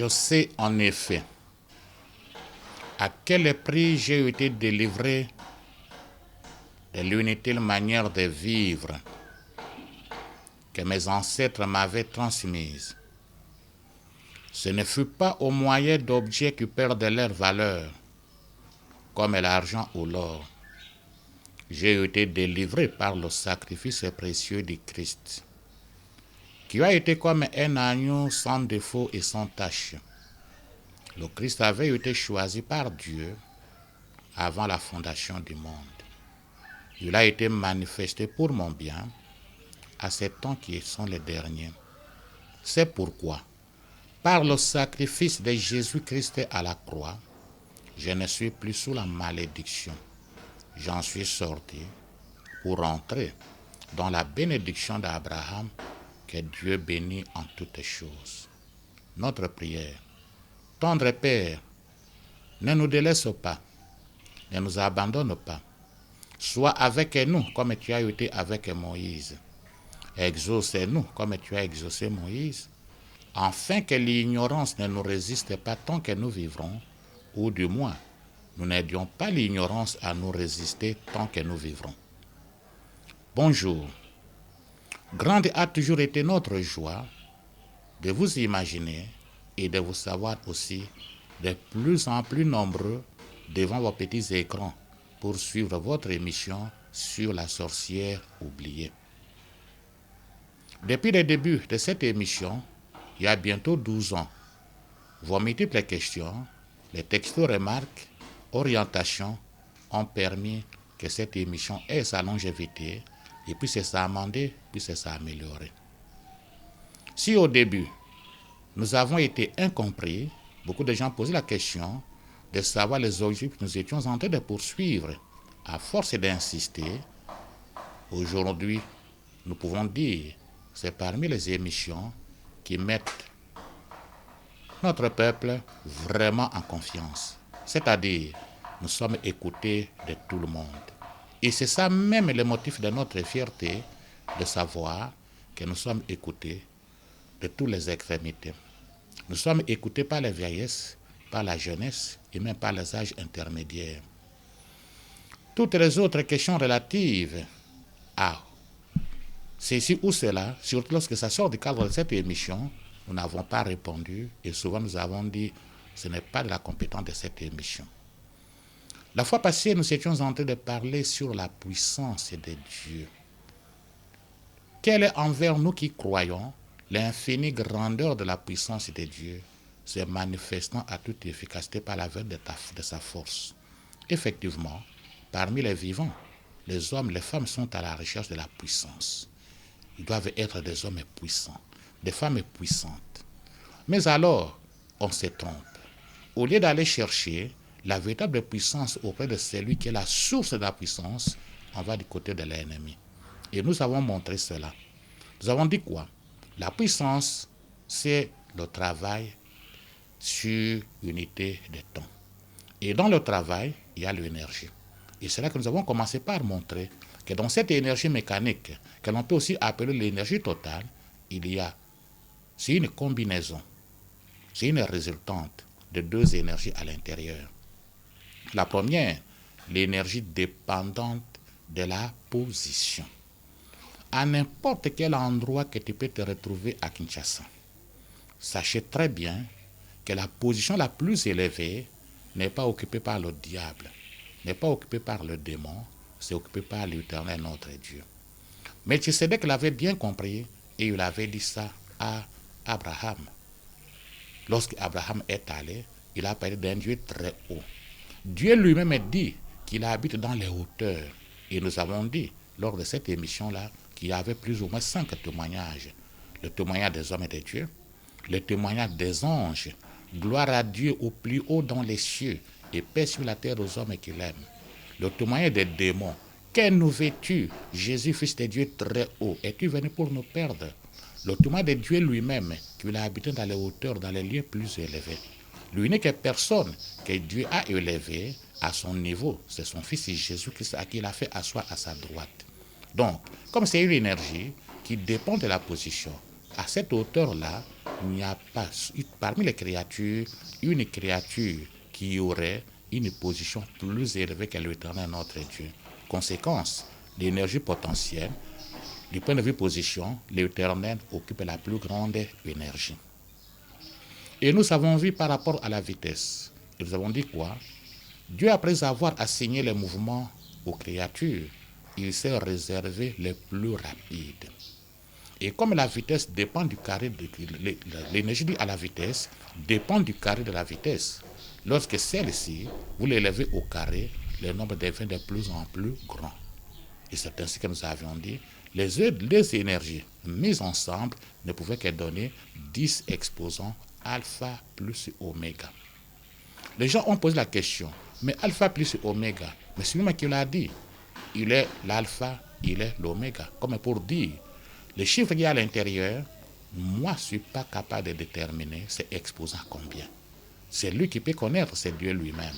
sais en effet à quel prix j'ai été délivré de l'inutile manière de vivre que mes ancêtres m'avaient transmise. Ce ne fut pas au moyen d'objets qui perdent leur valeur, comme l'argent ou l'or. J'ai été délivré par le sacrifice précieux du Christ, qui a été comme un agneau sans défaut et sans tache. Le Christ avait été choisi par Dieu avant la fondation du monde. Il a été manifesté pour mon bien à ces temps qui sont les derniers. C'est pourquoi, par le sacrifice de Jésus-Christ à la croix, je ne suis plus sous la malédiction. J'en suis sorti pour entrer dans la bénédiction d'Abraham que Dieu bénit en toutes choses. Notre prière. Tendre Père, ne nous délaisse pas, ne nous abandonne pas. Sois avec nous comme tu as été avec Moïse. Exauce-nous comme tu as exaucé Moïse, afin que l'ignorance ne nous résiste pas tant que nous vivrons, ou du moins, nous n'aidions pas l'ignorance à nous résister tant que nous vivrons. Bonjour. Grande a toujours été notre joie de vous imaginer et de vous savoir aussi de plus en plus nombreux devant vos petits écrans pour suivre votre émission sur la sorcière oubliée. Depuis le début de cette émission, il y a bientôt 12 ans, vos multiples questions, les textos remarques, orientations ont permis que cette émission ait sa longévité et puisse s'amender, puisse s'améliorer. Si au début, nous avons été incompris, beaucoup de gens posaient la question de savoir les objectifs que nous étions en train de poursuivre. À force d'insister, aujourd'hui, nous pouvons dire que c'est parmi les émissions qui mettent notre peuple vraiment en confiance. C'est-à-dire, nous sommes écoutés de tout le monde. Et c'est ça même le motif de notre fierté, de savoir que nous sommes écoutés de toutes les extrémités. Nous sommes écoutés par la vieillesse, par la jeunesse et même par les âges intermédiaires. Toutes les autres questions relatives à ceci ou cela, surtout lorsque ça sort du cadre de cette émission, nous n'avons pas répondu et souvent nous avons dit ce n'est pas de la compétence de cette émission. La fois passée, nous étions en train de parler sur la puissance de Dieu. Quelle est envers nous qui croyons l'infinie grandeur de la puissance de Dieu se manifestant à toute efficacité par la veine de sa force. Effectivement, parmi les vivants, les hommes, les femmes sont à la recherche de la puissance. Ils doivent être des hommes puissants, des femmes puissantes. Mais alors, on se trompe. Au lieu d'aller chercher la véritable puissance auprès de celui qui est la source de la puissance, on va du côté de l'ennemi. Et nous avons montré cela. Nous avons dit quoi? La puissance, c'est le travail sur unité de temps. Et dans le travail, il y a l'énergie. Et c'est là que nous avons commencé par montrer que dans cette énergie mécanique, que l'on peut aussi appeler l'énergie totale, c'est une combinaison, c'est une résultante de deux énergies à l'intérieur. La première, l'énergie dépendante de la position. À n'importe quel endroit que tu peux te retrouver à Kinshasa, sachez très bien que la position la plus élevée n'est pas occupée par le diable, n'est pas occupée par le démon, c'est occupé par l'Éternel notre Dieu. Mais Melchisédek l'avait bien compris et il avait dit ça à Abraham. Lorsque Abraham est allé, il a parlé d'un Dieu très haut. Dieu lui-même dit qu'il habite dans les hauteurs. Et nous avons dit, lors de cette émission-là, qu'il y avait plus ou moins 5 témoignages. Le témoignage des hommes et des dieux, le témoignage des anges, gloire à Dieu au plus haut dans les cieux, et paix sur la terre aux hommes qui l'aiment. Le témoignage des démons, que nous veux-tu, Jésus, fils de Dieu très haut, es-tu venu pour nous perdre? Le témoignage de Dieu lui-même, qu'il a habité dans les hauteurs, dans les lieux plus élevés. L'unique personne que Dieu a élevée à son niveau, c'est son fils Jésus-Christ à qui il a fait asseoir à sa droite. Donc, comme c'est une énergie qui dépend de la position, à cette hauteur-là, il n'y a pas, parmi les créatures, une créature qui aurait une position plus élevée que l'Éternel notre Dieu. Conséquence, l'énergie potentielle, du point de vue position, l'Éternel occupe la plus grande énergie. Et nous avons vu par rapport à la vitesse. Et nous avons dit quoi? Dieu, après avoir assigné les mouvements aux créatures, il s'est réservé les plus rapides. Et comme la vitesse dépend du carré, l'énergie due à la vitesse dépend du carré de la vitesse. Lorsque celle-ci, vous l'élevez au carré, le nombre devient de plus en plus grand. Et c'est ainsi que nous avions dit, les énergies mises ensemble ne pouvaient que donner 10 exposants alpha plus oméga. Les gens ont posé la question, mais alpha plus oméga, mais c'est lui qui l'a dit. Il est l'alpha, il est l'oméga. Comme pour dire, les chiffres qu'il y a à l'intérieur, moi, je ne suis pas capable de déterminer c'est exposant combien. C'est lui qui peut connaître, c'est Dieu lui-même.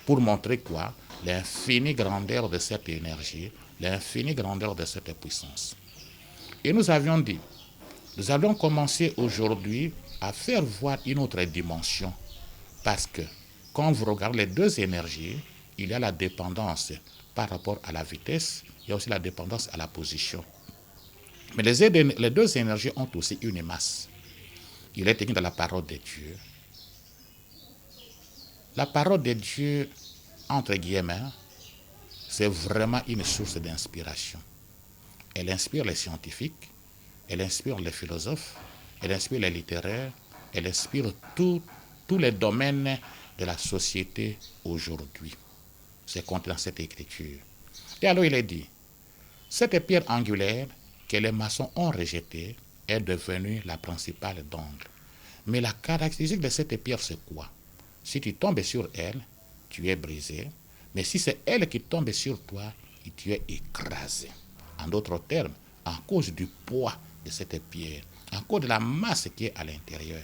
Pour montrer quoi? L'infinie grandeur de cette énergie, l'infinie grandeur de cette puissance. Et nous avions dit, nous allons commencer aujourd'hui à faire voir une autre dimension. Parce que quand vous regardez les deux énergies, il y a la dépendance par rapport à la vitesse, il y a aussi la dépendance à la position. Mais les deux énergies ont aussi une masse. Il est écrit dans la parole de Dieu. La parole de Dieu, entre guillemets, c'est vraiment une source d'inspiration. Elle inspire les scientifiques, elle inspire les philosophes, elle inspire les littéraires, elle inspire tous les domaines de la société aujourd'hui. C'est contenu dans cette écriture. Et alors il est dit, cette pierre angulaire que les maçons ont rejetée est devenue la principale d'angle. Mais la caractéristique de cette pierre, c'est quoi? Si tu tombes sur elle, tu es brisé. Mais si c'est elle qui tombe sur toi, tu es écrasé. En d'autres termes, à cause du poids de cette pierre, à cause de la masse qui est à l'intérieur.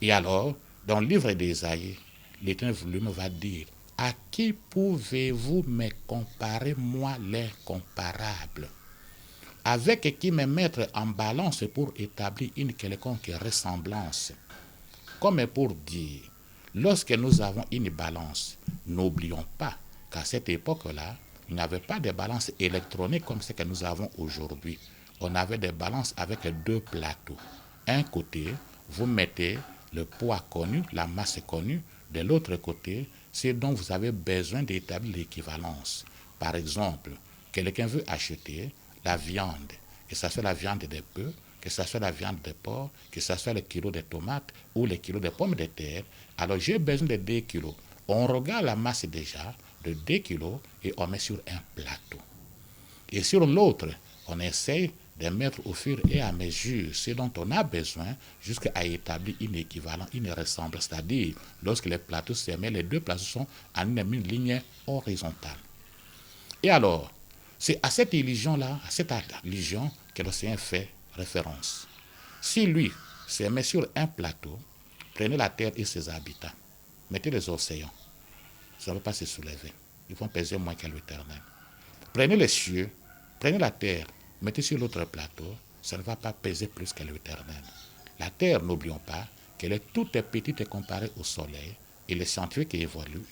Et alors, dans le livre d'Ésaïe, l'Éternel lui-même va dire, à qui pouvez-vous me comparer, moi l'incomparable? Avec qui me mettre en balance pour établir une quelconque ressemblance? Comme pour dire, lorsque nous avons une balance, n'oublions pas qu'à cette époque-là, il n'y avait pas de balance électronique comme ce que nous avons aujourd'hui. On avait des balances avec deux plateaux. Un côté, vous mettez le poids connu, la masse connue. De l'autre côté, c'est dont vous avez besoin d'établir l'équivalence. Par exemple, quelqu'un veut acheter la viande, que ce soit la viande de bœuf, que ce soit la viande de porc, que ce soit le kilo de tomates ou le kilo de pommes de terre. Alors j'ai besoin de 2 kilos. On regarde la masse déjà de 2 kilos et on met sur un plateau. Et sur l'autre, on essaye de mettre au fur et à mesure ce dont on a besoin jusqu'à établir une équivalence, une ressemblance. C'est-à-dire, lorsque les plateaux se mettent, les deux plateaux sont en une ligne horizontale. Et alors, c'est à cette illusion-là, à cette illusion que l'océan fait référence. Si lui se met sur un plateau, prenez la terre et ses habitants, mettez les océans, ça ne va pas se soulever. Ils vont peser moins que l'Éternel. Prenez les cieux, prenez la terre, mettez sur l'autre plateau, ça ne va pas peser plus que l'Éternel. La terre, n'oublions pas, qu'elle est toute petite comparée au soleil, et les scientifiques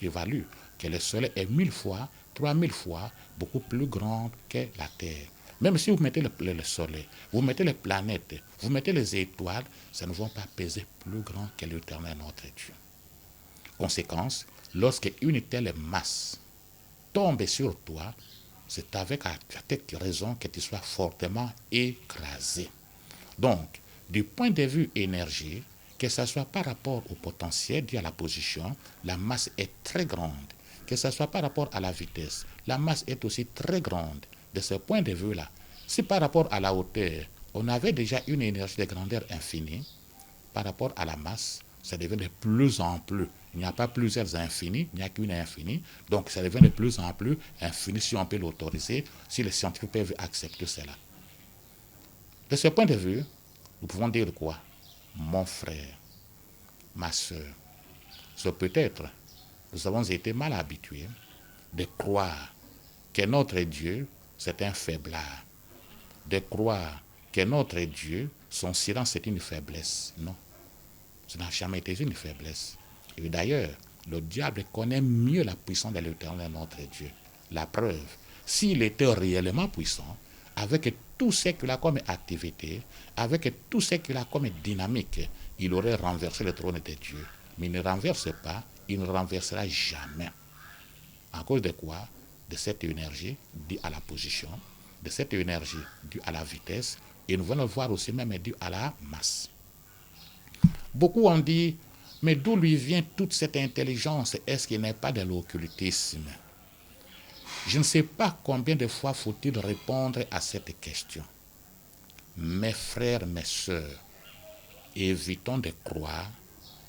évaluent que le soleil est 1000 fois, 3000 fois beaucoup plus grand que la terre. Même si vous mettez le soleil, vous mettez les planètes, vous mettez les étoiles, ça ne va pas peser plus grand que l'Éternel notre Dieu. Conséquence, lorsque une telle masse tombe sur toi, c'est avec cette raison que tu sois fortement écrasé. Donc, du point de vue énergie, que ce soit par rapport au potentiel dû à la position, la masse est très grande. Que ce soit par rapport à la vitesse, la masse est aussi très grande. De ce point de vue-là, si par rapport à la hauteur, on avait déjà une énergie de grandeur infinie, par rapport à la masse, ça devient de plus en plus. Il n'y a pas plusieurs infinis, il n'y a qu'une infinie. Donc ça devient de plus en plus infini si on peut l'autoriser, si les scientifiques peuvent accepter cela. De ce point de vue, nous pouvons dire quoi? Mon frère, ma soeur, c'est peut-être, nous avons été mal habitués de croire que notre Dieu, c'est un faiblard, de croire que notre Dieu, son silence c'est une faiblesse. Non, ce n'a jamais été une faiblesse. Et d'ailleurs, le diable connaît mieux la puissance de l'Éternel notre Dieu. La preuve, s'il était réellement puissant, avec tout ce qu'il a comme activité, avec tout ce qu'il a comme dynamique, il aurait renversé le trône de Dieu. Mais il ne renverse pas, il ne renversera jamais. À cause de quoi? De cette énergie due à la position, de cette énergie due à la vitesse, et nous allons le voir aussi même due à la masse. Beaucoup ont dit, mais d'où lui vient toute cette intelligence? Est-ce qu'il n'est pas de l'occultisme? Je ne sais pas combien de fois faut-il répondre à cette question. Mes frères, mes sœurs, évitons de croire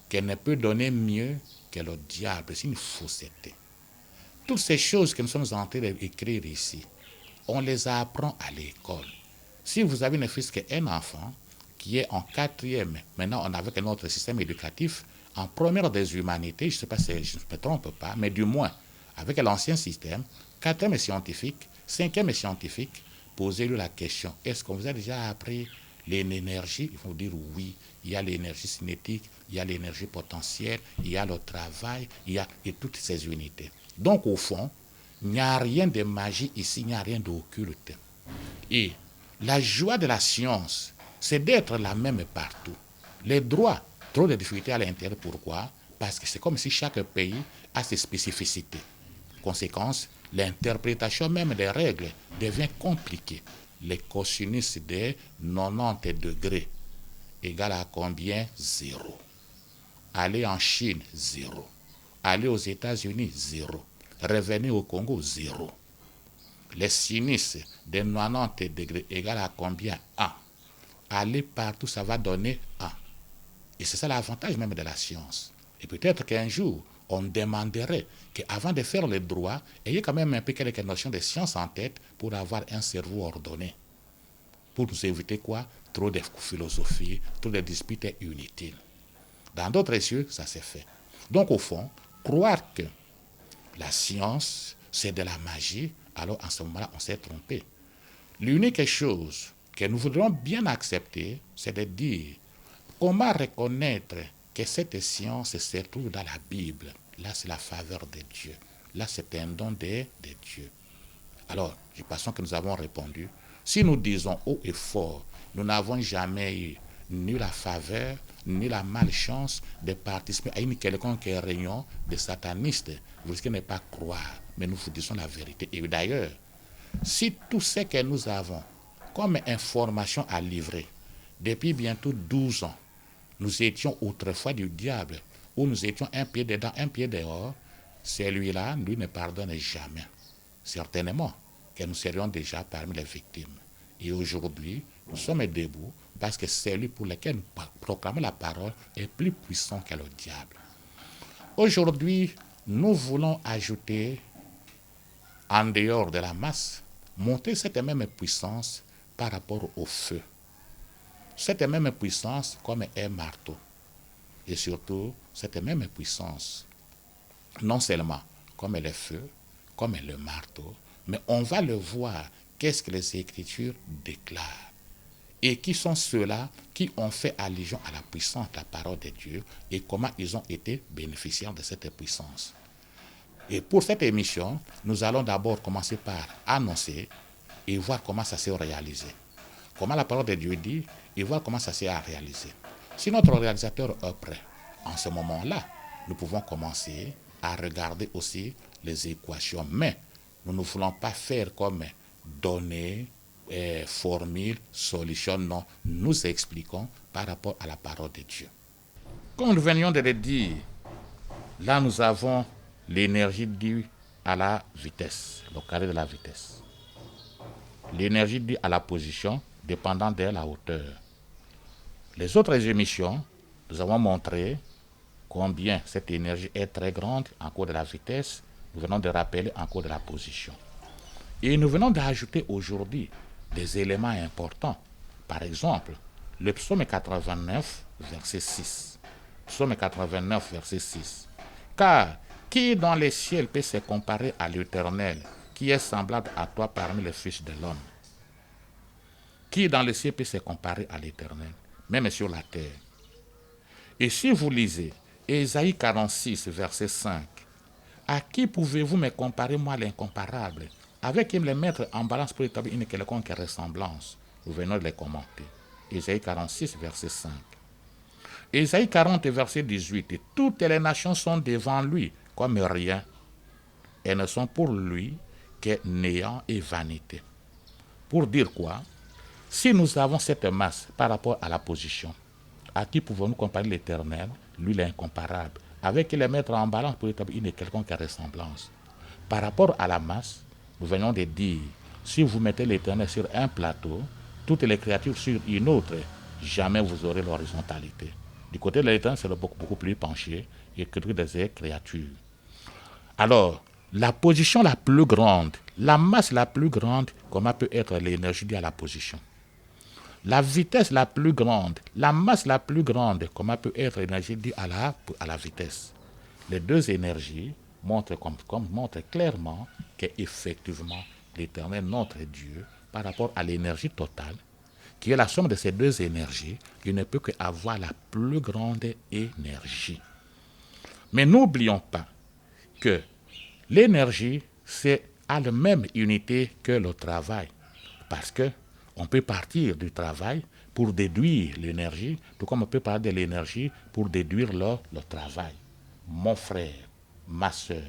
qu'elle ne peut donner mieux que le diable. C'est une fausseté. Toutes ces choses que nous sommes en train d'écrire ici, on les apprend à l'école. Si vous avez ne fût-ce qu'un enfant qui est en 4e, maintenant on avec notre système éducatif, en première des humanités, je ne sais pas si je ne me trompe pas, mais du moins, avec l'ancien système, 4e scientifique, 5e scientifique, posez-lui la question, est-ce qu'on vous a déjà appris l'énergie? Il faut dire oui, il y a l'énergie cinétique, il y a l'énergie potentielle, il y a le travail, il y a et toutes ces unités. Donc au fond, il n'y a rien de magie ici, il n'y a rien d'occulte. Et la joie de la science, c'est d'être la même partout. Les droits, trop de difficultés à l'intérieur, pourquoi? Parce que c'est comme si chaque pays a ses spécificités. Conséquence, l'interprétation même des règles devient compliquée. Les cosinus de 90 degrés égale à combien? 0. Aller en Chine, 0. Aller aux États-Unis, 0. Revenir au Congo, 0. Les sinus de 90 degrés égale à combien? 1. Aller partout, ça va donner 1. Et c'est ça l'avantage même de la science. Et peut-être qu'un jour, on demanderait qu'avant de faire le droit, ayez quand même un peu quelques notions de science en tête pour avoir un cerveau ordonné. Pour nous éviter quoi? Trop de philosophie, trop de disputes inutiles. Dans d'autres cieux, ça s'est fait. Donc au fond, croire que la science, c'est de la magie, alors en ce moment-là, on s'est trompé. L'unique chose que nous voudrions bien accepter, c'est de dire comment reconnaître que cette science se trouve dans la Bible. Là, c'est la faveur de Dieu. Là, c'est un don de Dieu. Alors, je pense que nous avons répondu. Si nous disons haut et fort, nous n'avons jamais eu ni la faveur, ni la malchance de participer à une quelconque réunion de satanistes. Vous risquez de ne pas croire, mais nous vous disons la vérité. Et d'ailleurs, si tout ce que nous avons comme information à livrer, depuis bientôt 12 ans, nous étions autrefois du diable, où nous étions un pied dedans, un pied dehors, celui-là, lui ne pardonne jamais. Certainement que nous serions déjà parmi les victimes. Et aujourd'hui, nous sommes debout parce que celui pour lequel nous proclamons la parole est plus puissant que le diable. Aujourd'hui, nous voulons ajouter, en dehors de la masse, monter cette même puissance par rapport au feu. Cette même puissance comme un marteau. Et surtout, cette même puissance, non seulement comme le feu, comme le marteau, mais on va le voir, qu'est-ce que les Écritures déclarent. Et qui sont ceux-là qui ont fait allusion à la puissance de la parole de Dieu et comment ils ont été bénéficiaires de cette puissance. Et pour cette émission, nous allons d'abord commencer par annoncer et voir comment ça s'est réalisé. Comment la parole de Dieu dit et voir comment ça s'est réalisé. Si notre réalisateur est prêt, en ce moment-là, nous pouvons commencer à regarder aussi les équations. Mais nous ne voulons pas faire comme données, formule, solution, non. Nous expliquons par rapport à la parole de Dieu. Comme nous venions de le dire, là nous avons l'énergie due à la vitesse, le carré de la vitesse. L'énergie due à la position dépendant de la hauteur. Les autres émissions, nous avons montré combien cette énergie est très grande en cours de la vitesse. Nous venons de rappeler en cours de la position. Et nous venons d'ajouter aujourd'hui des éléments importants. Par exemple, le psaume 89, verset 6. Psaume 89, verset 6. Car qui dans les ciels peut se comparer à l'Éternel, qui est semblable à toi parmi les fils de l'homme? Qui dans le ciel peut se comparer à l'Éternel, même sur la terre? Et si vous lisez Ésaïe 46, verset 5, à qui pouvez-vous me comparer, moi l'incomparable, avec qui me les mettre en balance pour établir une quelconque ressemblance? Nous venons de les commenter. Ésaïe 46, verset 5. Ésaïe 40, verset 18. Et toutes les nations sont devant lui comme rien. Elles ne sont pour lui que néant et vanité. Pour dire quoi? Si nous avons cette masse par rapport à la position, à qui pouvons-nous comparer l'Éternel, lui l'incomparable, avec qui les mettre en balance pour établir une quelconque ressemblance? Par rapport à la masse, nous venons de dire, si vous mettez l'Éternel sur un plateau, toutes les créatures sur une autre, jamais vous aurez l'horizontalité. Du côté de l'Éternel, c'est beaucoup plus penché et que des créatures. Alors, la position la plus grande, la masse la plus grande, comment peut être l'énergie liée à la position? La vitesse la plus grande, la masse la plus grande, comment peut être l'énergie liée à la vitesse? Les deux énergies montrent clairement qu'effectivement, l'Éternel, notre Dieu, par rapport à l'énergie totale, qui est la somme de ces deux énergies, il ne peut qu'avoir la plus grande énergie. Mais n'oublions pas que l'énergie, a la même unité que le travail. Parce que on peut partir du travail pour déduire l'énergie, tout comme on peut partir de l'énergie pour déduire le travail. Mon frère, ma soeur,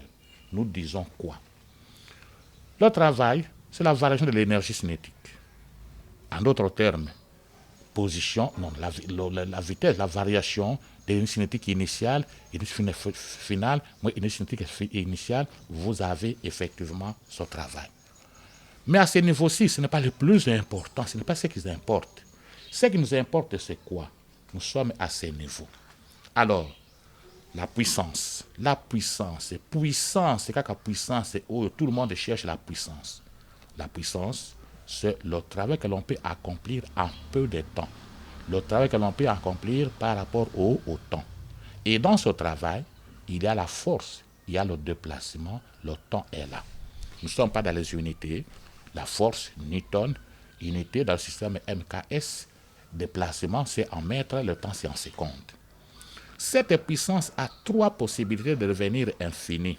nous disons quoi? Le travail, c'est la variation de l'énergie cinétique. En d'autres termes, position, non, la vitesse, la variation de l'énergie cinétique initiale et finale, moi, l'énergie cinétique initiale, vous avez effectivement ce travail. Mais à ce niveau-ci, ce n'est pas le plus important, ce n'est pas ce qui nous importe. Ce qui nous importe, c'est quoi? Nous sommes à ce niveau. Alors, la puissance, c'est quand puissance, tout le monde cherche la puissance. La puissance, c'est le travail que l'on peut accomplir en peu de temps. Le travail que l'on peut accomplir par rapport au temps. Et dans ce travail, il y a la force, il y a le déplacement, le temps est là. Nous ne sommes pas dans les unités. La force, Newton, unité dans le système MKS, déplacement, c'est en mètres, le temps, c'est en secondes. Cette puissance a trois possibilités de devenir infinie.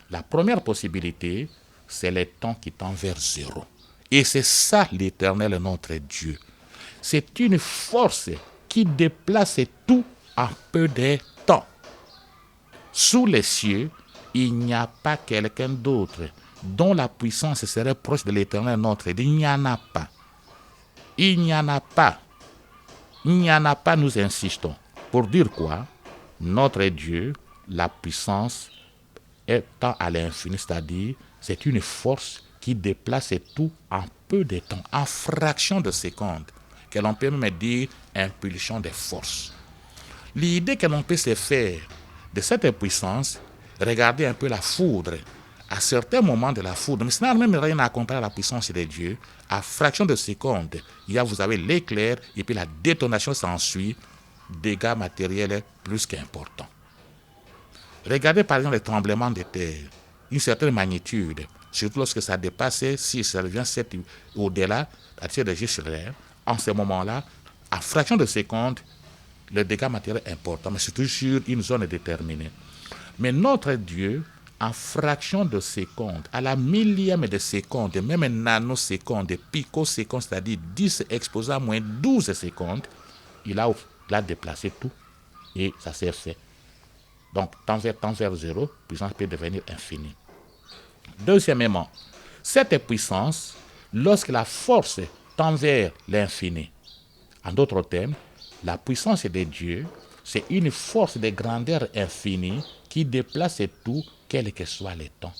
La première possibilité, c'est le temps qui tend vers zéro. Et c'est ça l'Éternel, notre Dieu. C'est une force qui déplace tout en peu de temps. Sous les cieux, il n'y a pas quelqu'un d'autre dont la puissance serait proche de l'Éternel, notre Dieu. Il n'y en a pas. Il n'y en a pas. Il n'y en a pas, nous insistons. Pour dire quoi? Notre Dieu, la puissance étant à l'infini, c'est-à-dire c'est une force qui déplace tout en peu de temps, en fraction de secondes, que l'on peut même dire impulsion des forces. L'idée que l'on peut se faire de cette puissance, regardez un peu la foudre. À certains moments de la foudre, mais ça n'a même rien à comparer à la puissance de Dieu. À fraction de seconde, vous avez l'éclair et puis la détonation s'ensuit, dégâts matériels plus qu'importants. Regardez par exemple les tremblements de terre, une certaine magnitude, surtout lorsque ça dépasse 6, ça devient 7 au-delà, à tirer de G/R. En ce moment-là, à fraction de seconde, le dégât matériel est important, mais c'est toujours sur une zone déterminée. Mais notre Dieu, en fraction de seconde, à la millième de seconde, même nanoseconde, picoseconde, c'est-à-dire 10 exposé à moins 12 secondes, il a déplacé tout et ça s'est fait. Donc, temps vers zéro, puissance peut devenir infinie. Deuxièmement, cette puissance, lorsque la force tend vers l'infini, en d'autres termes, la puissance de Dieu, c'est une force de grandeur infinie qui déplace tout, quel que soit le temps.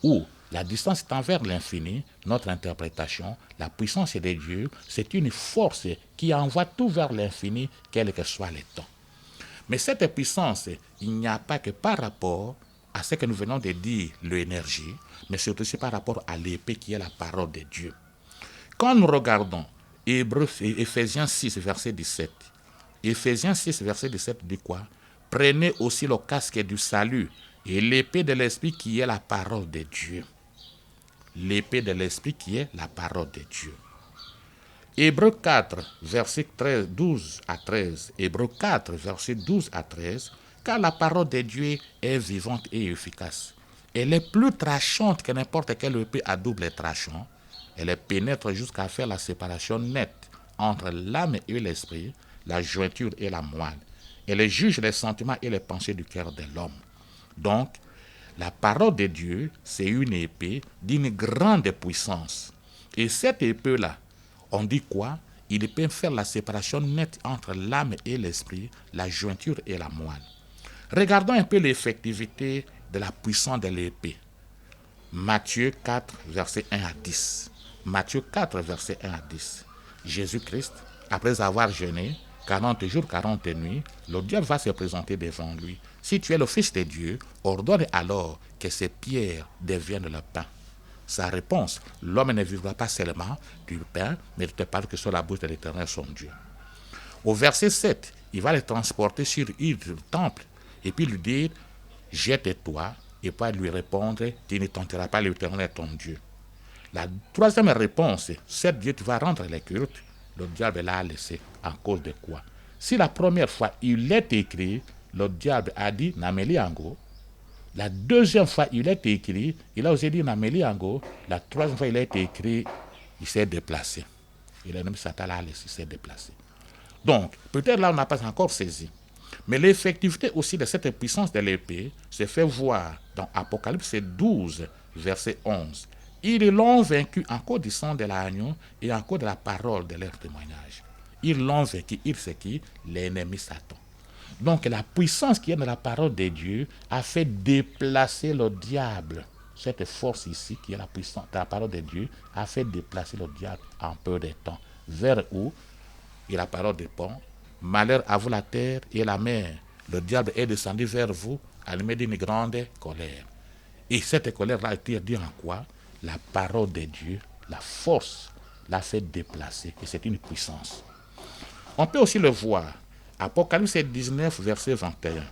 Ou la distance tend vers l'infini, notre interprétation, la puissance de Dieu, c'est une force qui envoie tout vers l'infini, quel que soit le temps. Mais cette puissance, il n'y a pas que par rapport à ce que nous venons de dire, l'énergie, mais surtout aussi par rapport à l'épée qui est la parole de Dieu. Quand nous regardons Éphésiens 6, verset 17, Éphésiens 6, verset 17 dit quoi? Prenez aussi le casque du salut et l'épée de l'esprit qui est la parole de Dieu. L'épée de l'esprit qui est la parole de Dieu. Hébreux 4, verset 12 à 13. Hébreux 4, verset 12 à 13. Car la parole de Dieu est vivante et efficace. Elle est plus tranchante que n'importe quelle épée à double tranchant. Elle pénètre jusqu'à faire la séparation nette entre l'âme et l'esprit, la jointure et la moelle. Elle juge les sentiments et les pensées du cœur de l'homme. Donc, la parole de Dieu, c'est une épée d'une grande puissance. Et cette épée-là, on dit quoi? Il peut faire la séparation nette entre l'âme et l'esprit, la jointure et la moelle. Regardons un peu l'effectivité de la puissance de l'épée. Matthieu 4, verset 1 à 10. Matthieu 4, verset 1 à 10. Jésus-Christ, après avoir jeûné 40 jours, 40 nuits, le diable va se présenter devant lui. Si tu es le Fils de Dieu, ordonne alors que ces pierres deviennent le pain. Sa réponse, l'homme ne vivra pas seulement du pain, mais de te parler que sur la bouche de l'Éternel son Dieu. Au verset 7, il va les transporter sur le temple et puis lui dire, jette-toi, et pas lui répondre, tu ne tenteras pas l'Éternel ton Dieu. La troisième réponse, c'est Dieu, tu vas rendre les cultes, le diable l'a laissé. En cause de quoi? Si la première fois il est écrit, le diable a dit Nameli Ango. La deuxième fois il est écrit, il a osé dire Nameli Ango. La troisième fois il est écrit, il s'est déplacé. Et l'ennemi Satan l'a laissé, il s'est déplacé. Donc, peut-être là on n'a pas encore saisi. Mais l'effectivité aussi de cette puissance de l'épée se fait voir dans Apocalypse 12, verset 11. Ils l'ont vaincu en cause du sang de l'agneau et en cause de la parole de leur témoignage. Ils l'ont vaincu, il c'est qui? L'ennemi Satan. Donc la puissance qui est dans la parole de Dieu a fait déplacer le diable. Cette force ici, qui est la puissance de la parole de Dieu, a fait déplacer le diable en peu de temps. Vers où? Et la parole répond, malheur à vous la terre et la mer. Le diable est descendu vers vous, allumé d'une grande colère. Et cette colère-là a été due en quoi? La parole de Dieu, la force, l'a fait déplacer. Et c'est une puissance. On peut aussi le voir. Apocalypse 19, verset 21.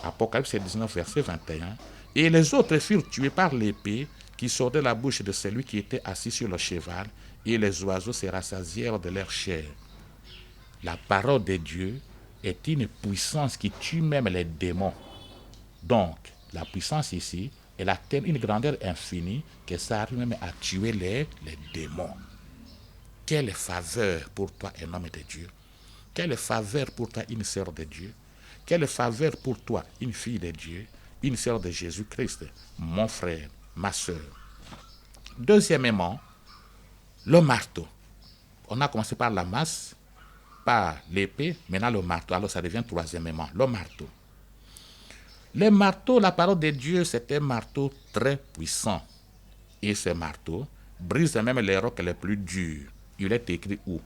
Apocalypse 19, verset 21. Et les autres furent tués par l'épée qui sortait de la bouche de celui qui était assis sur le cheval, et les oiseaux se rassasièrent de leur chair. La parole de Dieu est une puissance qui tue même les démons. Donc, la puissance ici, elle atteint une grandeur infinie que ça arrive même à tuer les démons. Quelle faveur pour toi, un homme de Dieu. Quelle faveur pour toi, une sœur de Dieu. Quelle faveur pour toi, une fille de Dieu, une sœur de Jésus-Christ, mon frère, ma sœur. Deuxièmement, le marteau. On a commencé par la masse, par l'épée, maintenant le marteau. Alors ça devient troisièmement, le marteau. Le marteau, la parole de Dieu, c'est un marteau très puissant. Et ce marteau brise même les rocs les plus durs. Il est écrit où?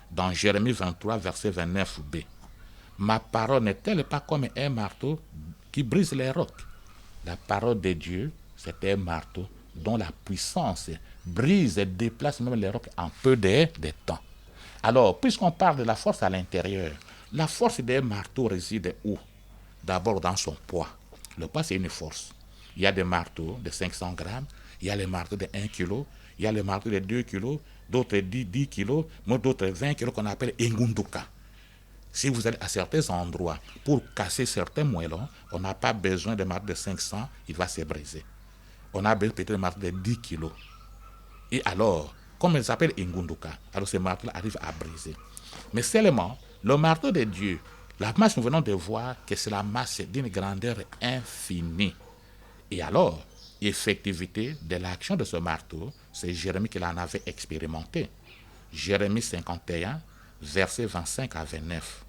Dans Jérémie 23, verset 29b. Ma parole n'est-elle pas comme un marteau qui brise les rocs? La parole de Dieu, c'est un marteau dont la puissance brise et déplace même les rocs en peu de temps. Alors, puisqu'on parle de la force à l'intérieur, la force d'un marteau réside où? D'abord dans son poids. Le poids, c'est une force. Il y a des marteaux de 500 grammes, il y a les marteaux de 1 kg, il y a les marteaux de 2 kg, d'autres 10 kg, d'autres 20 kg qu'on appelle Engunduka. Si vous allez à certains endroits pour casser certains moellons, on n'a pas besoin de marteau de 500, il va se briser. On a besoin peut-être de marteau de 10 kg. Et alors, comme ils s'appellent Engunduka, alors ce marteau arrive à briser. Mais seulement, le marteau de Dieu, la masse, nous venons de voir que c'est la masse d'une grandeur infinie. Et alors, effectivité de l'action de ce marteau, c'est Jérémie qui l'en avait expérimenté. Jérémie 51, versets 25 à 29.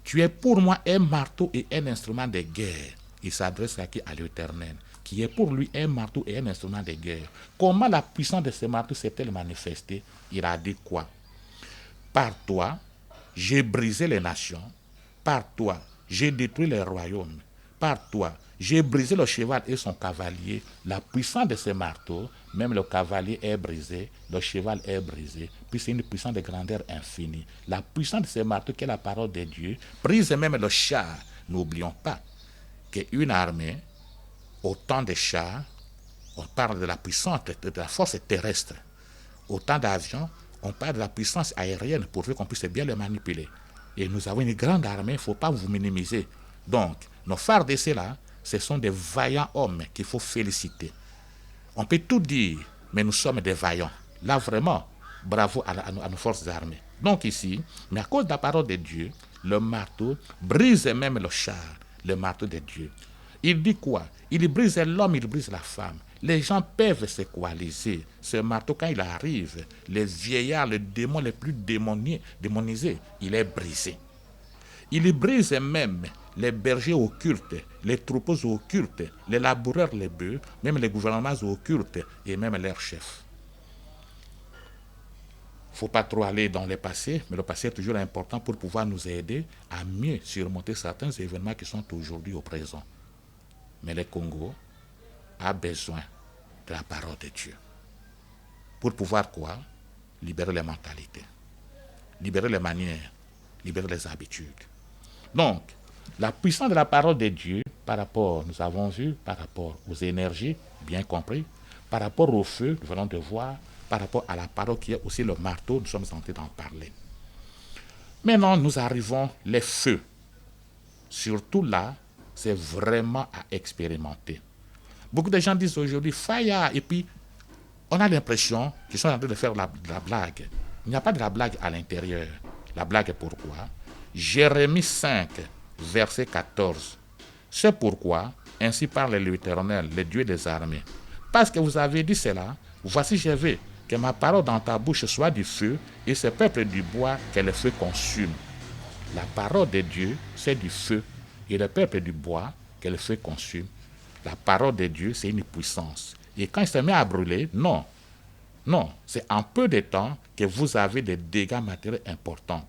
Tu es pour moi un marteau et un instrument de guerre. Il s'adresse à qui? À l'Éternel, qui est pour lui un marteau et un instrument de guerre. Comment la puissance de ce marteau s'est-elle manifestée? Il a dit quoi? Par toi, j'ai brisé les nations. Par toi, j'ai détruit les royaumes. Par toi, j'ai brisé le cheval et son cavalier. La puissance de ce marteau, même le cavalier est brisé, le cheval est brisé, puis c'est une puissance de grandeur infinie. La puissance de ce marteau, qui est la parole de Dieu, brise même le char. N'oublions pas qu'une armée, autant de chars, on parle de la puissance, de la force terrestre. Autant d'avions, on parle de la puissance aérienne pourvu qu'on puisse bien le manipuler. Et nous avons une grande armée, il ne faut pas vous minimiser. Donc, nos FARDC là, ce sont des vaillants hommes qu'il faut féliciter. On peut tout dire, mais nous sommes des vaillants. Là, vraiment, bravo à nos forces armées. Donc ici, mais à cause de la parole de Dieu, le marteau brise même le char, le marteau de Dieu. Il dit quoi? Il brise l'homme, il brise la femme. Les gens peuvent se coaliser. Ce marteau, quand il arrive, les vieillards, les démons les plus démonisés, il est brisé. Il brise même les bergers occultes, les troupeaux occultes, les laboureurs, les bœufs, même les gouvernements occultes et même leurs chefs. Il ne faut pas trop aller dans le passé, mais le passé est toujours important pour pouvoir nous aider à mieux surmonter certains événements qui sont aujourd'hui au présent. Mais le Congo a besoin de la parole de Dieu. Pour pouvoir quoi? Libérer les mentalités, libérer les manières, libérer les habitudes. Donc, la puissance de la parole de Dieu par rapport, nous avons vu, par rapport aux énergies, bien compris, par rapport au feu, nous venons de voir, par rapport à la parole qui est aussi le marteau, nous sommes en train d'en parler. Maintenant, nous arrivons les feux. Surtout là, c'est vraiment à expérimenter. Beaucoup de gens disent aujourd'hui fire, et puis on a l'impression qu'ils sont en train de faire de la blague. Il n'y a pas de la blague à l'intérieur. La blague est pourquoi? Jérémie 5, verset 14. C'est pourquoi, ainsi parle l'Éternel, le Dieu des armées. Parce que vous avez dit cela, voici je veux que ma parole dans ta bouche soit du feu, et ce peuple du bois que le feu consume. La parole de Dieu, c'est du feu, et le peuple du bois que le feu consume. La parole de Dieu, c'est une puissance. Et quand il se met à brûler, non, c'est en peu de temps que vous avez des dégâts matériels importants.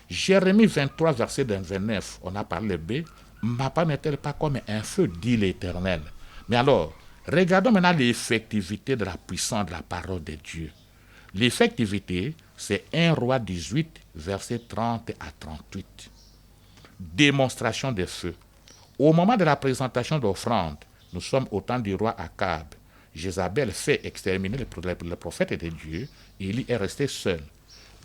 Jérémie 23, verset 29, on a parlé B, ma part n'est-elle pas comme un feu, dit l'Éternel. Mais alors, regardons maintenant l'effectivité de la puissance de la parole de Dieu. L'effectivité, c'est 1 Roi 18, verset 30 à 38. Démonstration des feux. Au moment de la présentation d'offrande, nous sommes au temps du roi Akab. Jézabel fait exterminer le prophète de Dieu, et il est resté seul.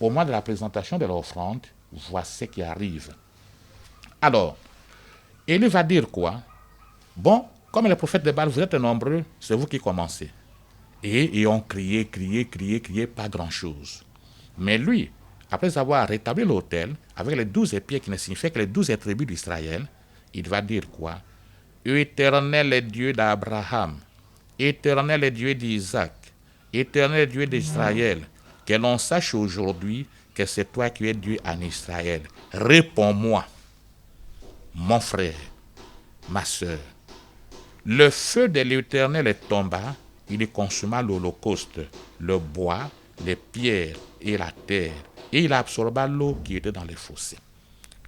Au moment de la présentation de l'offrande, voici ce qui arrive. Alors, Élie va dire quoi? Bon, comme les prophètes de Baal, vous êtes nombreux, c'est vous qui commencez. Et on criait, pas grand-chose. Mais lui, après avoir rétabli l'autel, avec les 12 épées qui ne signifiaient que les 12 tribus d'Israël, il va dire quoi? Éternel est Dieu d'Abraham, Éternel est Dieu d'Isaac, Éternel est Dieu d'Israël, que l'on sache aujourd'hui que c'est toi qui es Dieu en Israël. Réponds-moi, mon frère, ma soeur. Le feu de l'Éternel tomba, il consuma l'holocauste, le bois, les pierres et la terre, et il absorba l'eau qui était dans les fossés.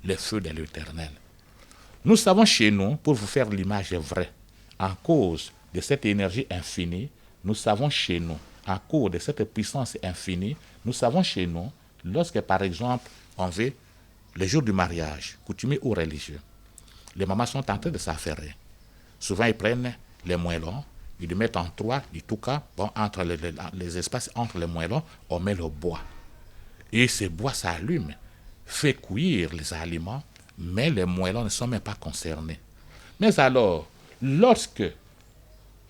Le feu de l'Éternel. Nous savons chez nous, pour vous faire l'image vraie, en cause de cette énergie infinie, nous savons chez nous, en cause de cette puissance infinie, nous savons chez nous, lorsque par exemple, on veut le jour du mariage, coutumier ou religieux, les mamans sont en train de s'affairer. Souvent, ils prennent les moellons, ils les mettent en trois, en tout cas, bon, entre les espaces entre les moellons, on met le bois. Et ce bois s'allume, fait cuire les aliments, mais les moellons ne sont même pas concernés. Mais alors, lorsque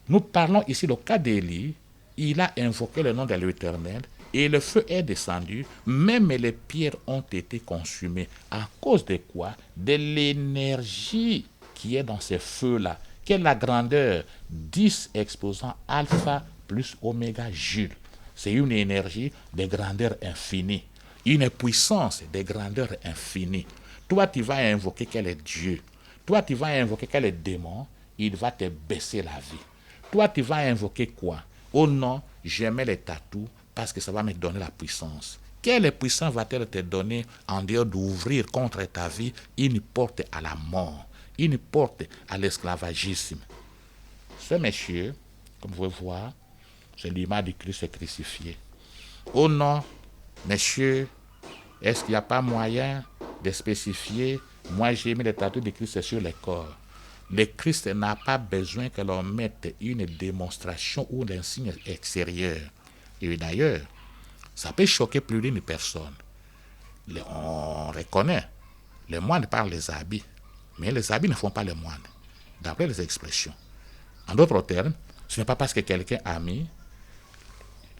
nous parlons ici du cas d'Élie, il a invoqué le nom de l'Éternel et le feu est descendu, même les pierres ont été consumées. À cause de quoi? De l'énergie qui est dans ces feux-là. Quelle est la grandeur? 10 exposants alpha plus oméga Jules. C'est une énergie de grandeur infinie. Une puissance de grandeur infinie. Toi, tu vas invoquer quel est Dieu. Toi, tu vas invoquer quel est démon. Il va te baisser la vie. Toi, tu vas invoquer quoi? Oh non, j'aimais les tatous parce que ça va me donner la puissance. Quelle puissance va-t-elle te donner en dehors d'ouvrir contre ta vie une porte à la mort, une porte à l'esclavagisme? Ce monsieur, comme vous pouvez voir, c'est l'image du Christ crucifié. Oh non, monsieur, est-ce qu'il n'y a pas moyen de spécifier? Moi, j'ai mis les tatous de Christ sur le corps. Le Christ n'a pas besoin que l'on mette une démonstration ou un signe extérieur. Et d'ailleurs, Ça peut choquer plus d'une personne. On reconnaît, les moines parlent les habits, mais les habits ne font pas les moines, d'après les expressions. En d'autres termes, ce n'est pas parce que quelqu'un a mis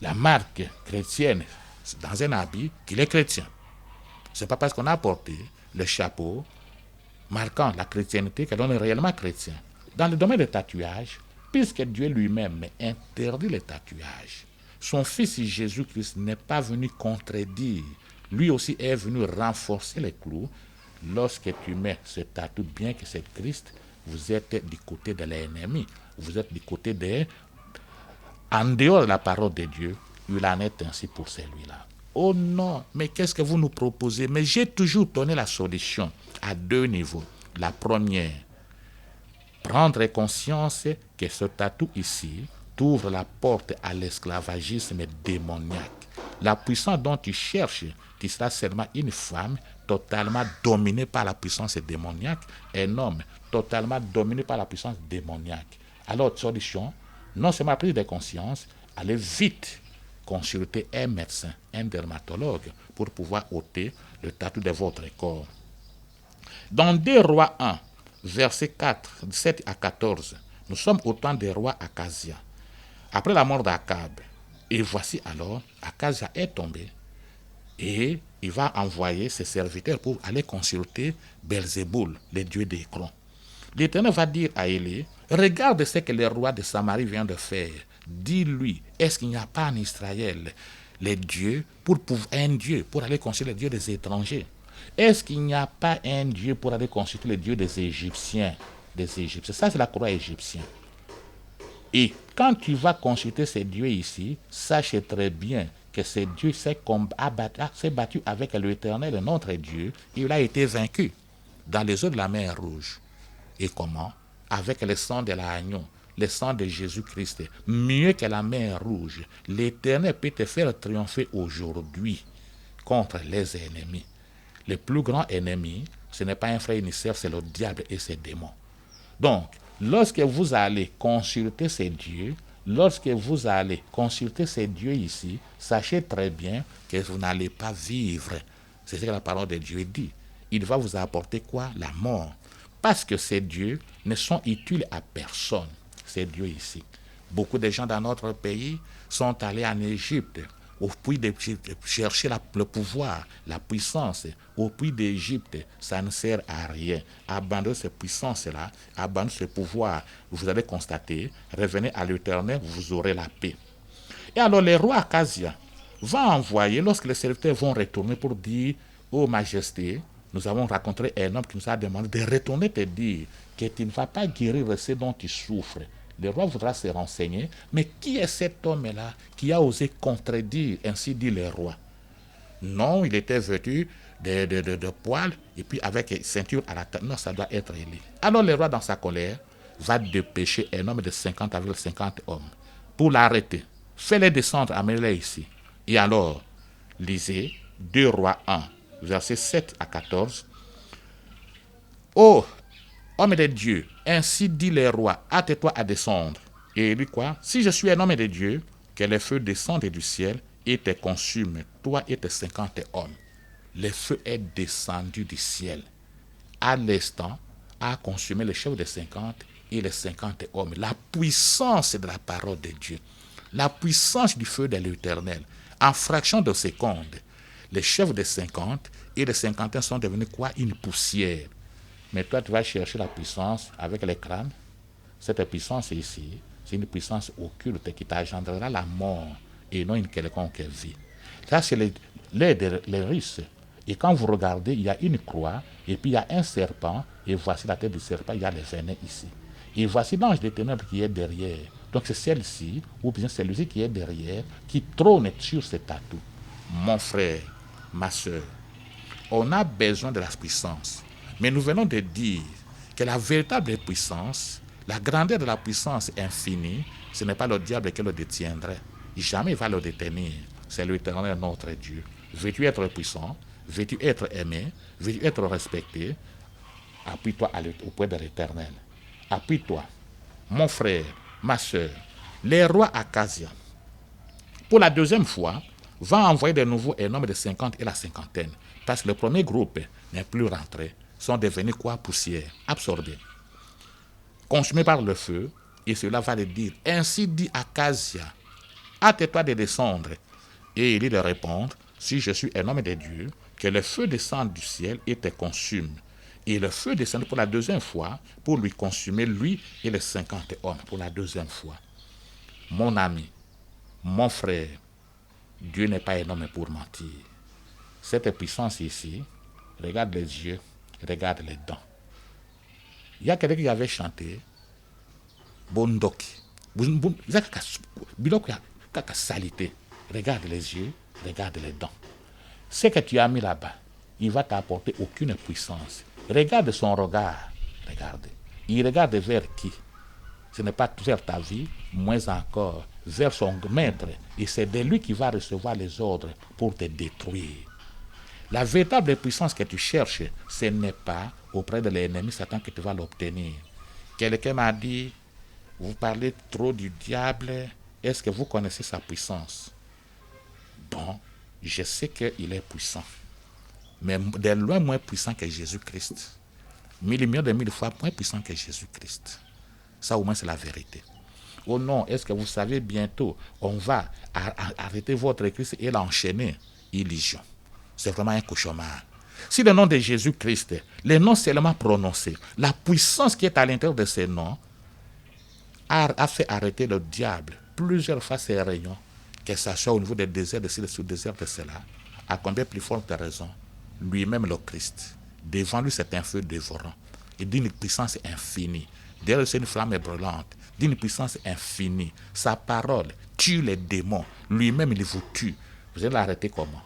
la marque chrétienne dans un habit qu'il est chrétien. Ce n'est pas parce qu'on a porté le chapeau marquant la chrétienté que l'on est réellement chrétien. Dans le domaine des tatouages, puisque Dieu lui-même interdit les tatouages, son Fils Jésus-Christ n'est pas venu contredire. Lui aussi est venu renforcer les clous. Lorsque tu mets ce tatou, bien que c'est Christ, vous êtes du côté de l'ennemi. Vous êtes du côté des... En dehors de la parole de Dieu, il en est ainsi pour celui-là. Oh non, mais qu'est-ce que vous nous proposez? Mais j'ai toujours donné la solution à deux niveaux. La première, prendre conscience que ce tatou ici t'ouvre la porte à l'esclavagisme démoniaque. La puissance dont tu cherches, tu seras seulement une femme totalement dominée par la puissance démoniaque, un homme totalement dominé par la puissance démoniaque. Alors, solution, non seulement prise de conscience, allez vite consulter un médecin, un dermatologue, pour pouvoir ôter le tatou de votre corps. Dans 2 Rois 1, versets 4, 7 à 14, nous sommes au temps des rois Akazia. Après la mort d'Akab, et voici alors, Akazia est tombé, et il va envoyer ses serviteurs pour aller consulter Belzéboul, le dieu d'Écron. L'Éternel va dire à Élie, regarde ce que le roi de Samarie vient de faire. Dis-lui, est-ce qu'il n'y a pas en Israël les dieux un dieu pour aller consulter les dieux des étrangers? Est-ce qu'il n'y a pas un dieu pour aller consulter les dieux des Égyptiens? Ça, c'est la croix égyptienne. Et quand tu vas consulter ces dieux ici, sache très bien que ce Dieu s'est battu avec l'Éternel, notre Dieu, et il a été vaincu dans les eaux de la mer Rouge. Et comment? Avec le sang de l'agneau, le sang de Jésus-Christ, mieux que la mer Rouge. L'Éternel peut te faire triompher aujourd'hui contre les ennemis. Le plus grand ennemi, ce n'est pas un frère initiaire, c'est le diable et ses démons. Donc, lorsque vous allez consulter ces dieux, ici, sachez très bien que vous n'allez pas vivre. C'est ce que la parole de Dieu dit. Il va vous apporter quoi? La mort. Parce que ces dieux ne sont utiles à personne, ces dieux ici. Beaucoup de gens dans notre pays sont allés en Égypte au puits de chercher le pouvoir, la puissance. Au puits d'Égypte, ça ne sert à rien. Abandonnez cette puissance-là, abandonnez ce pouvoir. Vous allez constater, revenez à l'Éternel, vous aurez la paix. Et alors le roi Akazia va envoyer, lorsque les serviteurs vont retourner pour dire, ô majesté, nous avons rencontré un homme qui nous a demandé de retourner te dire que tu ne vas pas guérir ce dont tu souffres. Le roi voudra se renseigner, mais qui est cet homme-là qui a osé contredire, ainsi dit le roi? Non, il était vêtu de poils et puis avec ceinture à la tête. Non, ça doit être Élie. Alors le roi, dans sa colère, va dépêcher un homme de 50 avec 50 hommes pour l'arrêter. Fais-les descendre, amenez-les ici. Et alors, lisez 2 Rois 1, versets 7 à 14. Oh, homme de Dieu, ainsi dit le roi, hâte-toi à descendre. Et il dit quoi? Si je suis un homme de Dieu, que les feux descendent du ciel et te consument, toi et tes 50 hommes. Le feu est descendu du ciel. À l'instant, a consumé les chefs des 50 et les 50 hommes. La puissance de la parole de Dieu. La puissance du feu de l'Éternel. En fraction de secondes, les chefs des 50 et les 51 sont devenus quoi? Une poussière. Mais toi, tu vas chercher la puissance avec les crânes. Cette puissance ici, c'est une puissance occulte qui t'engendrera la mort et non une quelconque vie. Ça, c'est les Russes. Et quand vous regardez, il y a une croix, et puis il y a un serpent, et voici la tête du serpent, il y a les venin ici. Et voici l'ange des ténèbres qui est derrière. Donc c'est celle-ci, ou bien celui-ci qui est derrière, qui trône sur ce tatou. Mon frère, ma soeur, on a besoin de la puissance. Mais nous venons de dire que la véritable puissance, la grandeur de la puissance infinie, ce n'est pas le diable qui le détiendrait. Jamais il va le détenir. C'est l'Éternel notre Dieu. Veux-tu être puissant? Veux-tu être aimé? Veux-tu être respecté? Appuie-toi auprès de l'Éternel. Appuie-toi. Mon frère, ma soeur, les rois Akazia. Pour la deuxième fois, va envoyer de nouveau un nombre de 50 et la cinquantaine. Parce que le premier groupe n'est plus rentré, sont devenus quoi? Poussière, absorbés, consumés par le feu. Et cela va le dire, ainsi dit Acasia, hâte-toi de descendre. Et il lui de répondre, si je suis un homme de Dieu, que le feu descende du ciel et te consume. Et le feu descend pour la deuxième fois pour lui consumer, lui et les 50 hommes, pour la deuxième fois. Mon ami, mon frère, Dieu n'est pas un homme pour mentir. Cette puissance ici, regarde les yeux, regarde les dents. Il y a quelqu'un qui avait chanté Bondoki. Salité. Regarde les yeux, regarde les dents. Ce que tu as mis là-bas, il va t'apporter aucune puissance. Regarde son regard. Regarde. Il regarde vers qui? Ce n'est pas vers ta vie, moins encore vers son maître. Et c'est de lui qui va recevoir les ordres pour te détruire. La véritable puissance que tu cherches, ce n'est pas auprès de l'ennemi Satan que tu vas l'obtenir. Quelqu'un m'a dit, vous parlez trop du diable, est-ce que vous connaissez sa puissance? Bon, je sais qu'il est puissant, mais de loin moins puissant que Jésus-Christ. Mille millions de mille fois moins puissant que Jésus-Christ. Ça au moins c'est la vérité. Oh non, est-ce que vous savez bientôt, on va arrêter votre Christ et l'enchaîner? Illusion. C'est vraiment un cauchemar. Si le nom de Jésus-Christ, le nom seulement prononcé, la puissance qui est à l'intérieur de ces noms, a fait arrêter le diable plusieurs fois ses rayons, que ce soit au niveau des déserts de ci, sous désert de cela, à combien plus forte raison, lui-même le Christ, devant lui c'est un feu dévorant, et d'une puissance infinie. Derrière c'est une flamme brûlante, d'une puissance infinie. Sa parole tue les démons, lui-même il vous tue. Vous allez l'arrêter comment?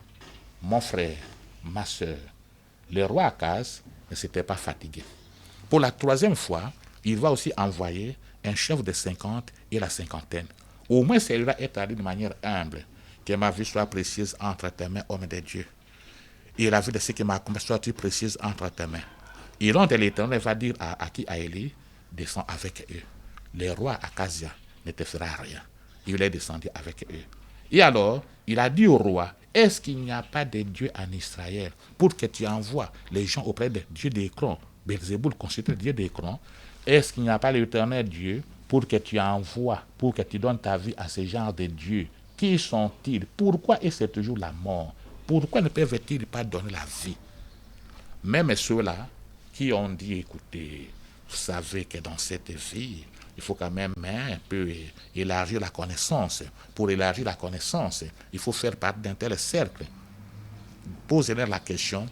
Mon frère, ma soeur, le roi Akaz ne s'était pas fatigué. Pour la troisième fois, il va aussi envoyer un chef de 50 et la cinquantaine. Au moins celui-là est allé de manière humble. Que ma vie soit précieuse entre tes mains, homme de Dieu. Et la vie de ceux qui m'accompagnent soit précieuse entre tes mains. Et l'ange de l'Éternel va dire à qui? À Élie, descends avec eux. Le roi Acasia ne te fera rien. Il est descendu avec eux. Et alors, il a dit au roi, est-ce qu'il n'y a pas de Dieu en Israël pour que tu envoies les gens auprès de Dieu d'Écron? Belzéboul constitue Dieu d'Écron. Est-ce qu'il n'y a pas l'éternel Dieu pour que tu envoies, pour que tu donnes ta vie à ce genre de dieux? Qui sont-ils? Pourquoi est-ce toujours la mort? Pourquoi ne peuvent-ils pas donner la vie? Même ceux-là qui ont dit, écoutez, vous savez que dans cette vie, il faut quand même un peu élargir la connaissance. Pour élargir la connaissance, il faut faire partie d'un tel cercle. Posez-leur la question,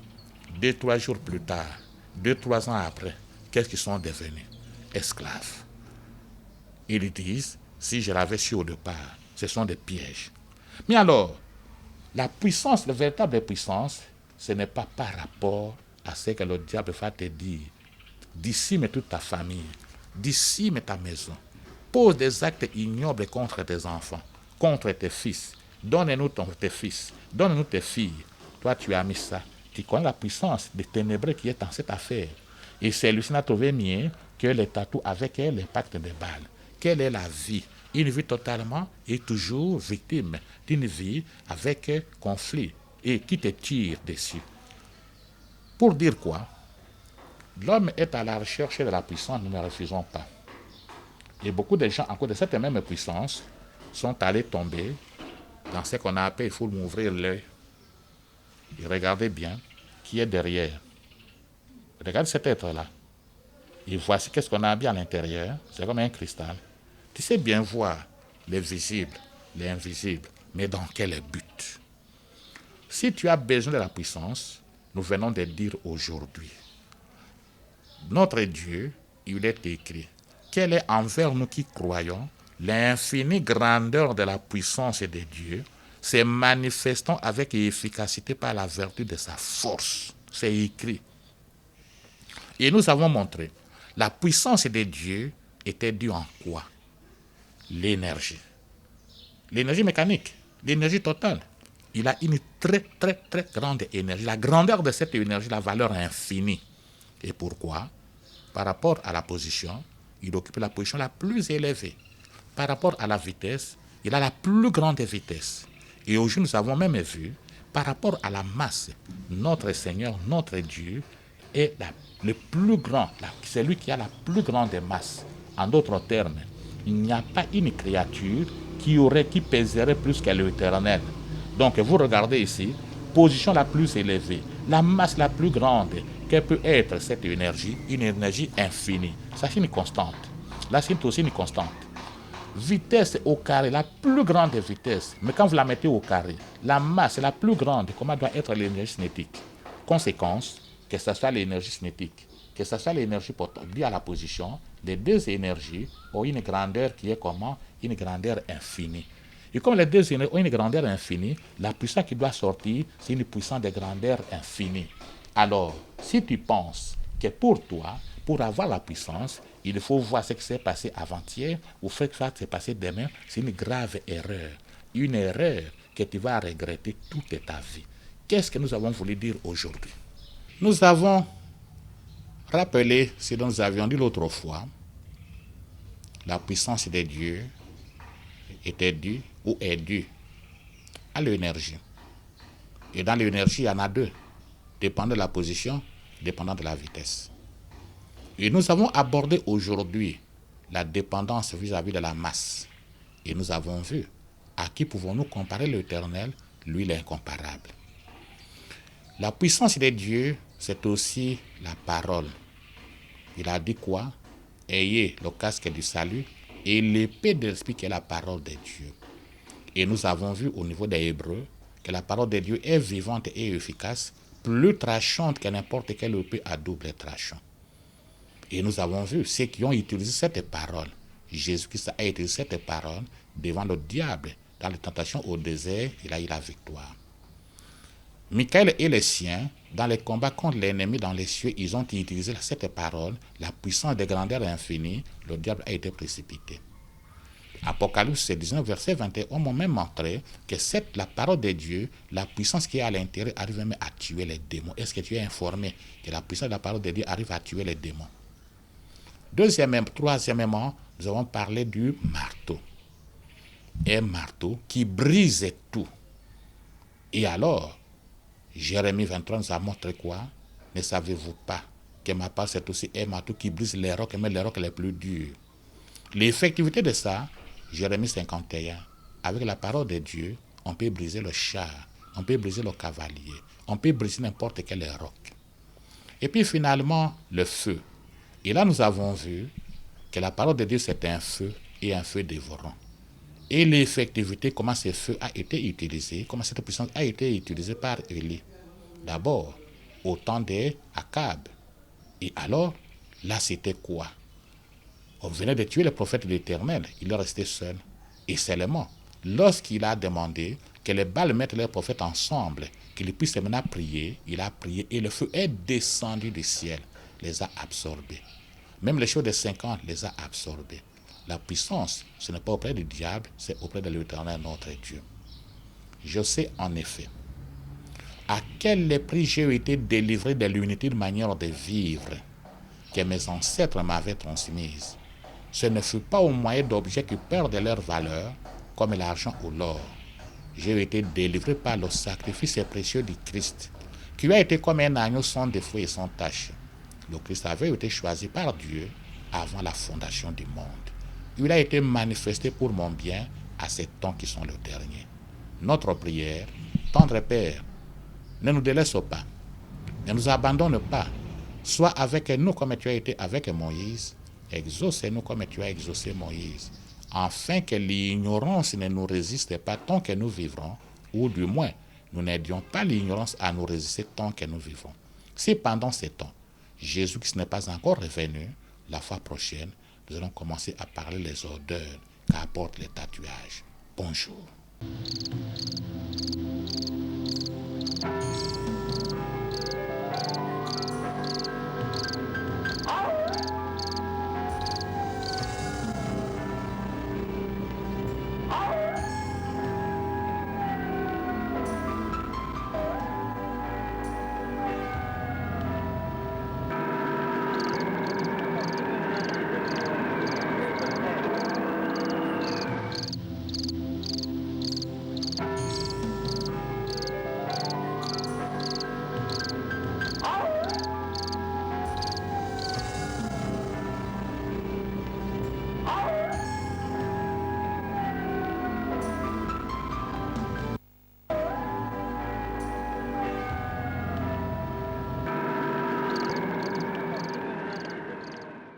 2-3 jours plus tard, 2-3 ans après, qu'est-ce qu'ils sont devenus? Esclaves. Ils disent, si je l'avais su au départ, ce sont des pièges. Mais alors, la puissance, la véritable puissance, ce n'est pas par rapport à ce que le diable va te dire. Décime toute ta famille, décime ta maison, pose des actes ignobles contre tes enfants, contre tes fils. Donne-nous tes fils, donne-nous tes filles. Toi, tu as mis ça. Tu connais la puissance des ténébreux qui est dans cette affaire. Et celui-ci n'a trouvé mieux que les tatous avec les pactes de Baal. Quelle est la vie? Une vie totalement et toujours victime d'une vie avec conflit et qui te tire dessus. Pour dire quoi? L'homme est à la recherche de la puissance, nous ne refusons pas. Et beaucoup de gens, encore de cette même puissance, sont allés tomber dans ce qu'on a appelé, il faut m'ouvrir l'œil. Et regardez bien qui est derrière. Regardez cet être-là. Et voici qu'est-ce qu'on a bien à l'intérieur. C'est comme un cristal. Tu sais bien voir les visibles, les invisibles, mais dans quel but? Si tu as besoin de la puissance, nous venons de dire aujourd'hui, notre Dieu, il est écrit, quelle est envers nous qui croyons l'infinie grandeur de la puissance de Dieu, se manifestant avec efficacité par la vertu de sa force. C'est écrit. Et nous avons montré, la puissance de Dieu était due en quoi? L'énergie. L'énergie mécanique, l'énergie totale. Il a une très grande énergie. La grandeur de cette énergie, la valeur infinie. Et pourquoi? Par rapport à la position, il occupe la position la plus élevée. Par rapport à la vitesse, il a la plus grande vitesse. Et aujourd'hui, nous avons même vu, par rapport à la masse, notre Seigneur, notre Dieu, est le plus grand, c'est lui qui a la plus grande masse. En d'autres termes, il n'y a pas une créature qui pèserait plus que l'Éternel. Donc vous regardez ici, position la plus élevée, la masse la plus grande, quelle peut être cette énergie? Une énergie infinie. Ça c'est une constante. Là c'est aussi une constante. Vitesse au carré, la plus grande vitesse. Mais quand vous la mettez au carré, la masse la plus grande, comment doit être l'énergie cinétique? Conséquence, que ce soit l'énergie cinétique, que ce soit l'énergie potentielle, liée à la position, les deux énergies ont une grandeur qui est comment? Une grandeur infinie. Et comme les deux énergies ont une grandeur infinie, la puissance qui doit sortir, c'est une puissance de grandeur infinie. Alors, si tu penses que pour toi, pour avoir la puissance, il faut voir ce qui s'est passé avant-hier ou ce qui s'est passé demain, c'est une grave erreur. Une erreur que tu vas regretter toute ta vie. Qu'est-ce que nous avons voulu dire aujourd'hui? Nous avons rappelé ce dont nous avions dit l'autre fois. La puissance de Dieu était due ou est due à l'énergie. Et dans l'énergie, il y en a deux, dépendant de la position, dépendant de la vitesse. Et nous avons abordé aujourd'hui la dépendance vis-à-vis de la masse. Et nous avons vu à qui pouvons-nous comparer l'Éternel, lui l'incomparable. La puissance de Dieu, c'est aussi la parole. Il a dit quoi? Ayez le casque du salut et l'épée de l'esprit qui est la parole de Dieu. Et nous avons vu au niveau des Hébreux que la parole de Dieu est vivante et efficace, plus tranchante que n'importe quelle épée à double tranchant. Et nous avons vu ceux qui ont utilisé cette parole. Jésus-Christ a utilisé cette parole devant le diable dans les tentations au désert, il a eu la victoire. Michael et les siens, dans les combats contre l'ennemi dans les cieux, ils ont utilisé cette parole, la puissance de grandeur infinie, le diable a été précipité. Apocalypse 19, verset 21, m'a même montré que la parole de Dieu, la puissance qui est à l'intérieur, arrive même à tuer les démons. Est-ce que tu es informé que la puissance de la parole de Dieu arrive à tuer les démons? Troisièmement, nous avons parlé du marteau. Un marteau qui brise tout. Et alors, Jérémie 23 nous a montré quoi? Ne savez-vous pas que ma part c'est aussi un marteau qui brise les rocs, mais les rocs les plus durs. L'effectivité de ça, Jérémie 51, avec la parole de Dieu, on peut briser le char, on peut briser le cavalier, on peut briser n'importe quel roc. Et puis finalement, le feu. Et là, nous avons vu que la parole de Dieu, c'est un feu et un feu dévorant. Et l'effectivité, comment ce feu a été utilisé, comment cette puissance a été utilisée par Élie. D'abord, au temps d'Akab. Et alors, là, c'était quoi? On venait de tuer le prophète de l'Éternel. Il est resté seul. Et seulement, lorsqu'il a demandé que les Baals mettent leurs prophètes ensemble, qu'ils puissent maintenant prier, il a prié et le feu est descendu du ciel, les a absorbés. Même les choses de 50 les a absorbés. La puissance, ce n'est pas auprès du diable, c'est auprès de l'Éternel, notre Dieu. Je sais en effet à quel prix j'ai été délivré de l'unité de manière de vivre que mes ancêtres m'avaient transmise. Ce ne fut pas au moyen d'objets qui perdent leur valeur, comme l'argent ou l'or. J'ai été délivré par le sacrifice précieux du Christ, qui a été comme un agneau sans défaut et sans tache. Le Christ avait été choisi par Dieu avant la fondation du monde. Il a été manifesté pour mon bien à ces temps qui sont le dernier. Notre prière, tendre Père, ne nous délaisse pas, ne nous abandonne pas. Sois avec nous comme tu as été avec Moïse. Exauce-nous comme tu as exaucé Moïse, afin que l'ignorance ne nous résiste pas tant que nous vivrons, ou du moins, nous n'aidions pas l'ignorance à nous résister tant que nous vivons. Si pendant ces temps, Jésus-Christ n'est pas encore revenu, la fois prochaine, nous allons commencer à parler les odeurs qu'apportent les tatouages. Bonjour.